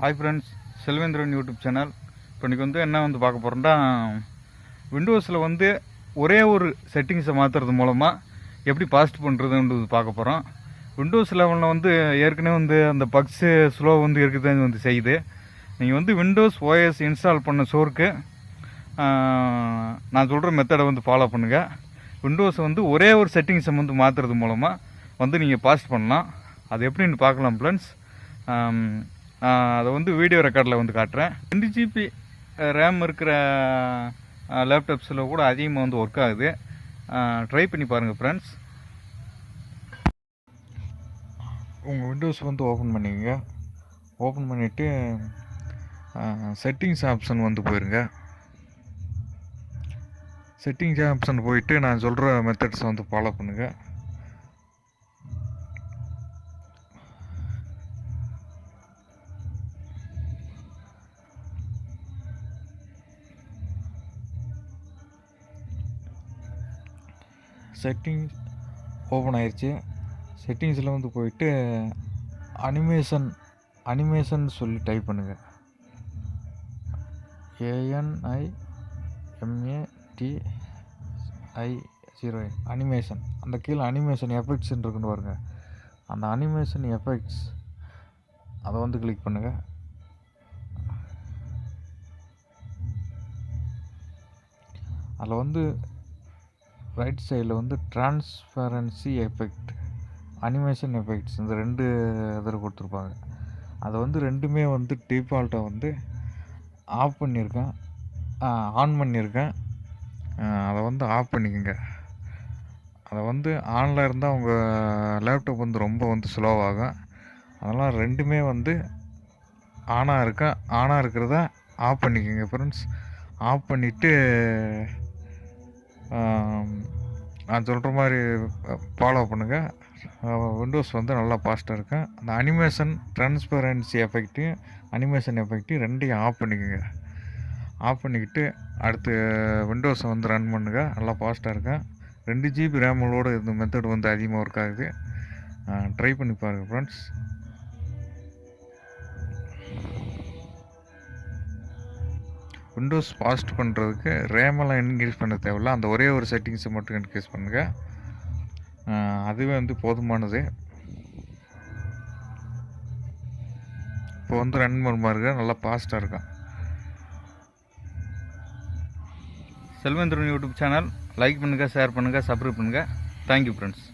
Hi friends, Selvendran YouTube channel. இப்போ இன்றைக்கி என்ன பார்க்க போகிறோம்னா, விண்டோஸில் ஒரே ஒரு செட்டிங்ஸை மாற்றுறது மூலமாக எப்படி பாஸ்ட் பண்ணுறதுன்றது பார்க்க போகிறோம். விண்டோஸ் 11 ஏற்கனவே அந்த பக்ஸு ஸ்லோ இருக்குதுன்னு செய்யுது. நீங்கள் விண்டோஸ் ஓஎஸ் இன்ஸ்டால் பண்ண சோர்க்கு நான் சொல்கிற மெத்தடை ஃபாலோ பண்ணுங்கள். விண்டோஸை ஒரே ஒரு செட்டிங்ஸை மாற்றுறது மூலமாக நீங்கள் பாஸ்ட் பண்ணலாம். அது எப்படின்னு பார்க்கலாம் ஃப்ரெண்ட்ஸ். அதை வீடியோ ரெக்கார்டில் காட்டுறேன். 2 GB ரேம் இருக்கிற லேப்டாப்ஸில் கூட அதிகமாக ஒர்க் ஆகுது. ட்ரை பண்ணி பாருங்கள் ஃப்ரெண்ட்ஸ். உங்கள் விண்டோஸ் ஓப்பன் பண்ணிக்கங்க. ஓப்பன் பண்ணிவிட்டு செட்டிங்ஸ் ஆப்ஷன் போயிருங்க. செட்டிங்ஸ் ஆப்ஷன் போயிட்டு நான் சொல்கிற மெத்தட்ஸை ஃபாலோ பண்ணுங்கள். செட்டிங்ஸ் ஓப்பன் ஆயிடுச்சு. செட்டிங்ஸில் போயிட்டு அனிமேஷன் சொல்லி டைப் பண்ணுங்கள். ANIMATI animation. அந்த கீழே அனிமேஷன் எஃபெக்ட்ஸ்ன்னு இருக்குன்னு பாருங்க. அந்த அனிமேஷன் எஃபெக்ட்ஸ் அதை கிளிக் பண்ணுங்கள். அதில் ரைட் சைடில் ட்ரான்ஸ்பரன்சி எஃபெக்ட், அனிமேஷன் எஃபெக்ட்ஸ், இந்த 2 இதில் கொடுத்துருப்பாங்க. அதை ரெண்டுமே டிஃபால்ட்டாக ஆஃப் பண்ணியிருக்கேன், ஆன் பண்ணியிருக்கேன். அதை ஆஃப் பண்ணிக்கோங்க. அதை ஆனில் இருந்தால் உங்கள் லேப்டாப் ரொம்ப ஸ்லோவாகும். அதெல்லாம் ரெண்டுமே ஆனாக இருக்கிறத ஆஃப் பண்ணிக்கோங்க ஃப்ரெண்ட்ஸ். ஆஃப் பண்ணிவிட்டு நான் சொல்கிற மாதிரி ஃபாலோ பண்ணுங்கள். விண்டோஸ் நல்லா ஃபாஸ்ட்டாக இருக்கும். அந்த அனிமேஷன் ட்ரான்ஸ்பரன்சி எஃபெக்ட்டையும் அனிமேஷன் எஃபெக்ட்டையும் ரெண்டையும் ஆஃப் பண்ணிக்கோங்க. ஆஃப் பண்ணிக்கிட்டு அடுத்து விண்டோஸை ரன் பண்ணுங்கள். நல்லா ஃபாஸ்ட்டாக இருக்கும். 2 GB ரேமோட இந்த மெத்தட் அதிகமாக ஒர்க் ஆகுது. ட்ரை பண்ணி பாருங்கள் ஃப்ரெண்ட்ஸ். விண்டோஸ் ஃபாஸ்ட் பண்ணுறதுக்கு ரேமெல்லாம் இன்க்ரீஸ் பண்ண தேவையில்ல. அந்த ஒரே ஒரு செட்டிங்ஸை மட்டும் இன்க்ரீஸ் பண்ணுங்கள். அதுவே போதுமானது. இப்போ ரன் பண்ணுமா இருக்க நல்லா ஃபாஸ்ட்டாக இருக்கும். செல்வேந்திரன் யூடியூப் சேனல் லைக் பண்ணுங்கள், ஷேர் பண்ணுங்கள், சப்ஸ்கிரைப் பண்ணுங்கள். Thank you friends.